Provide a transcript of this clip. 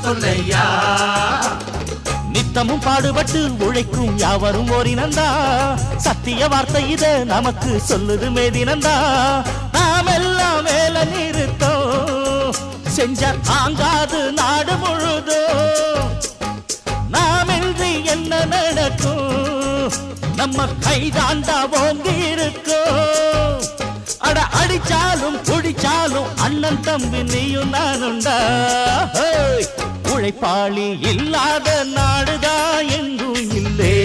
சொல்லையா நித்தமும் பாடுபட்டு உழைக்கும் யாவரும் ஓரினந்தா சத்திய வார்த்தை இத நமக்கு சொல்லுது மேதினந்தா நாம் எல்லாம் வேலை நிறுத்தோம் செஞ்ச தாங்காது நாடு முழுதும் நாமின்றி என்ன நடக்கும் நம்ம கைதாண்டா ஓங்கி இருக்கும் அட அடிச்சாலும் குடிச்சாலும் அண்ணன் தம்பி நீயும் நானுண்டா உழைப்பாளி இல்லாத நாடுதான் எங்கும் இல்லே